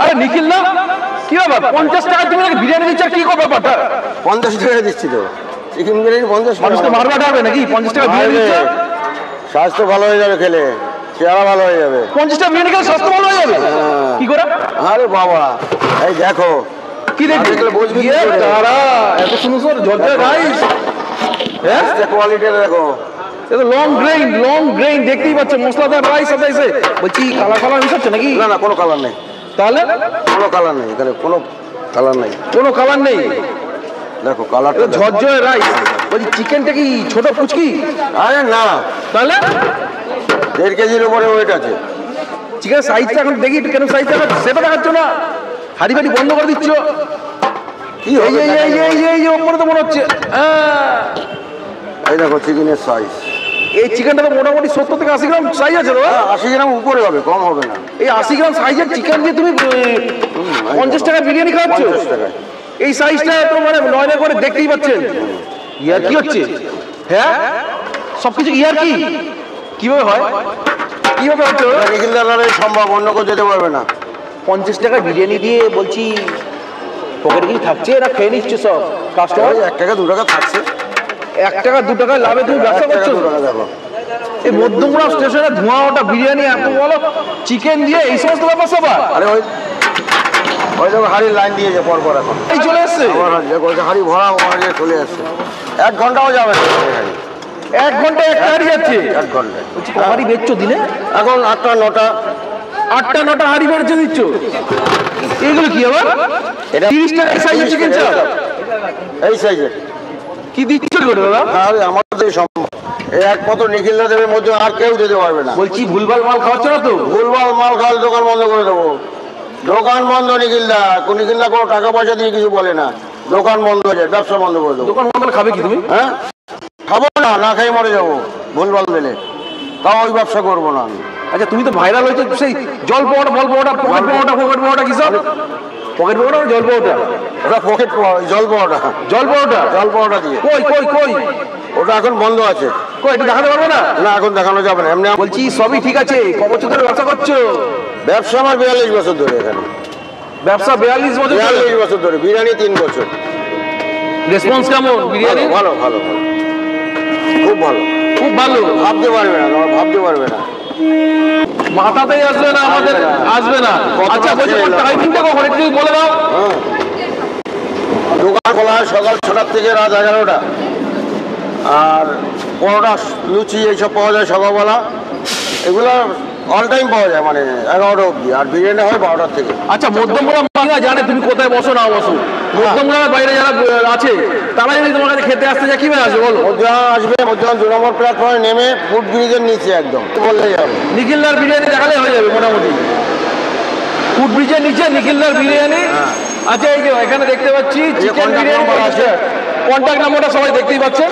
আরে নিখিল না, কি ব্যাপার 50 টাকা তুমি বিরিয়ানি দিচ্ছ, কি করবে ব্যাপারটা? 50 টাকা দিচ্ছি তো, চিকেন বিরিয়ানি 50 টাকা। মানুষ তো মারবা ডাকবে নাকি? 50 টাকা বিরিয়ানি দিচ্ছ, স্বাস্থ্য ভালো হয়ে যাবে খেলে, চেহারা ভালো হয়ে যাবে। 50 টাকা বিরিয়ানি খেলে স্বাস্থ্য ভালো হয়ে যাবে? কি করে? আরে বাবা, এই দেখো কি দেখি বুঝবি তারা এত সুন্দর ঝরঝরে রাইস, হ্যাঁ কোয়ালিটি দেখো, এটা লং গ্রেইন দেখতেই পাচ্ছ, মশলাদার রাইস আছে। এসে বলছি কালার কালার মিশাচ্ছে নাকি? না না, কোনো কালার নেই। তাহলে কোনো কালার নেই এখানে, কোনো কালার নেই, কোনো কালার নেই। দেখো কালারটা ঝরঝরে রাইস। বলছি চিকেনটা কি ছোট কুচকি? আরে না, তাহলে 1.5 কেজির উপরে ওয়েট আছে। চিকেন সাইজটা এখন দেখি কেন, সাইজটা সেটা দেখাচ্ছ না, হাড়ি বাড়ি বন্ধ করে দিচ্ছ। কি হবে? এই ওপরে তো মনে হচ্ছে, এই দেখো চিকেনের সাইজ। এই চিকেনটা তো মোটামুটি 70 থেকে 80 গ্রাম সাইজ আছে। 80 গ্রাম উপরে হবে, কম হবে না। এই 80 গ্রাম সাইজের চিকেন দিয়ে তুমি 50 টাকা বিরিয়ানি খাওয়াচ্ছ? 50 টাকায় এই সাইজটা তো মানে নয়না করে দেখতেই পাচ্ছেন। ইয়ার কি হচ্ছে? হ্যাঁ সবকিছু ইয়ার কি কিভাবে হয়, কিভাবে হচ্ছে? নিখিলদারের সম্ভব, অন্য কেউ যেতে পারবে না। 50 টাকা বিরিয়ানি দিয়ে বলছি পকেটে কি থাকছে, এরা খেয়ে নিচ্ছে সব কাস্টমার। 1 টাকা 2 টাকা থাকছে, 1 টাকা 2 টাকা লাভে তুমি ব্যবসা করছো। দেখো এই মধ্যমগ্রাম স্টেশনে ধোঁয়া ওটা বিরিয়ানি এত বলো চিকেন দিয়ে এই সমস্ত ব্যাপার সবার। আরে ওই দেখো হাড়ির লাইন দিয়েছে পরপর, এখন এই চলে এসছে হাড়ি ভরা চলে আসছে। 1 ঘন্টাও যাবে না, 1 ঘন্টায় একটা হাড়ি যাচ্ছে। 1 ঘন্টায়। হাড়ি বেচছো দিনে? এখন 8টা 9টা 8টা 9টা হাড়ি বেচে দিচ্ছ। এইগুলো কি আবার? এটা 30 টাকা সাইজের চিকেন চাপ, এই সাইজের কি দিচ্ছ দাদা? আরে আমাদের সম্ভব, এই একমাত্র নিখিলদা দেবের মধ্যে আর কেউ দিতে পারবে না। বলছি ভুলভাল মাল খাওয়াচ্ছ না তো? ভুলভাল মাল খাওয়ালে দোকান বন্ধ করে দেবো। দোকান বন্ধ। নিখিলদা কোনো টাকা পয়সা দিয়ে কিছু বলে না, দোকান বন্ধ হয়ে যায়, ব্যবসা বন্ধ করে দেবো। দোকান বন্ধ খাবে কি তুমি? হ্যাঁ খাবো না, না খাই মরে যাবো ভুলভাল দিলে, তাও ওই ব্যবসা করবো না আমি। আচ্ছা তুমি তো ভাইরাল হয়েছে সেই জল পাওয়াটা, ফল পাওয়াটা, পকেট পাওয়াটা কি সব? পকেট পাওয়াটা জল পাওয়াটা? ওটা পকেট জল পাওয়াটা দিয়ে। কই ওটা এখন বন্ধ আছে। কই এটা দেখাতে পারবো না? না এখন দেখানো যাবে না। এমনি বলছি সবই ঠিক আছে, ক বছর ধরে ব্যবসা করছো? ব্যবসা আমার 42 বছর ধরে এখানে। ব্যবসা 42 বছর? 42 বছর ধরে। বিরিয়ানি 3 বছর। রেসপন্স কেমন বিরিয়ানি? ভালো, খুব ভালো, খুব ভালো। ভাবতে পারবে না, ভাবতে পারবে না, মাথাতেই আসবে না আমাদের, আসবে না। আচ্ছা বলছি টাইমিংটা কখন একটু বলে দাও। দোকান খোলা হয় সকাল 6টা থেকে রাত 11টা, আর পরোটা লুচি এইসব পাওয়া যায় সকালবেলা। এগুলো অল টাইম পাওয়া যায়, মানে 11টা অবধি। আর বিরিয়ানি হয় 12টার থেকে। আচ্ছা মধ্যমগ্রাম বাংলা জানে তুমি কোথায় বসো না বসো? মধ্যমগ্রামের বাইরে যারা আছে তারা যদি তোমার কাছে খেতে আসতে যায় কিভাবে আসবে বলো? মধ্যমগ্রাম আসবে, মধ্যমগ্রাম 2 নম্বর প্ল্যাটফর্মে নেমে ফুট ব্রিজের নিচে একদম বললেই হবে। নিখিলদার বিরিয়ানি দেখালে হয়ে যাবে মোটামুটি। ফুট ব্রিজের নিচে নিখিলদার বিরিয়ানি। আচ্ছা এই যে এখানে দেখতে পাচ্ছি চিকেন বিরিয়ানি আছে, কন্ট্যাক্ট নাম্বারটা সবাই দেখতেই পাচ্ছেন,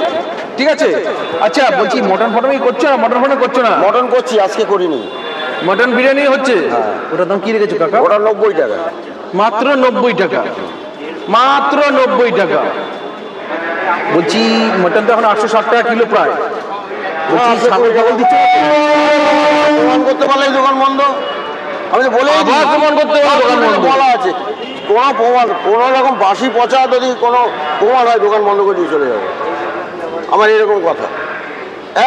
ঠিক আছে? আচ্ছা বলছি মটন ফটন করছো না? মটন ফটন করছো না? মটন করছি, আজকে করিনি। মটন বিরিয়ানি হচ্ছে, ওটার দাম কি রেখেছো কাকা? ওটা 90 টাকা। মাত্র 90 টাকা, মাত্র 90 টাকা। বলছি মটন তো এখন 860 টাকা কিলো প্রায়। বলছি ছাগল দিচ্ছে প্রমাণ করতে পারলে দোকান বন্ধ। আমি তো বলে প্রমাণ করতে বলা আছে, কোনো রকম বাসি পচা যদি কোনো প্রমাণ হয় দোকান বন্ধ করে দিয়ে চলে যাবে। আমার এরকম কথা।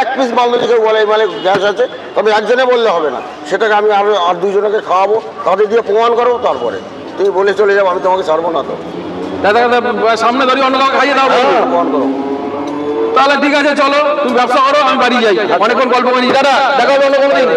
1 পিস মাল যদি কেউ বলে মানে গ্যাস আছে, তবে একজনে বললে হবে না, সেটাকে আমি আরো 2 জনকে খাওয়াবো, তাদের দিয়ে প্রমাণ করবো। তারপরে তুমি বলে চলে যাবো, আমি তোমাকে ছাড়বো না। তো দাদা সামনে দাঁড়িয়ে অন্য কাউকে খাইয়ে দাও, প্রমাণ করো। তাহলে ঠিক আছে চলো তুমি ব্যবসা করো, আমি বাড়ি যাই, অনেকক্ষণ গল্প করি। দাদা দেখা হবে অন্য কোনো দিন।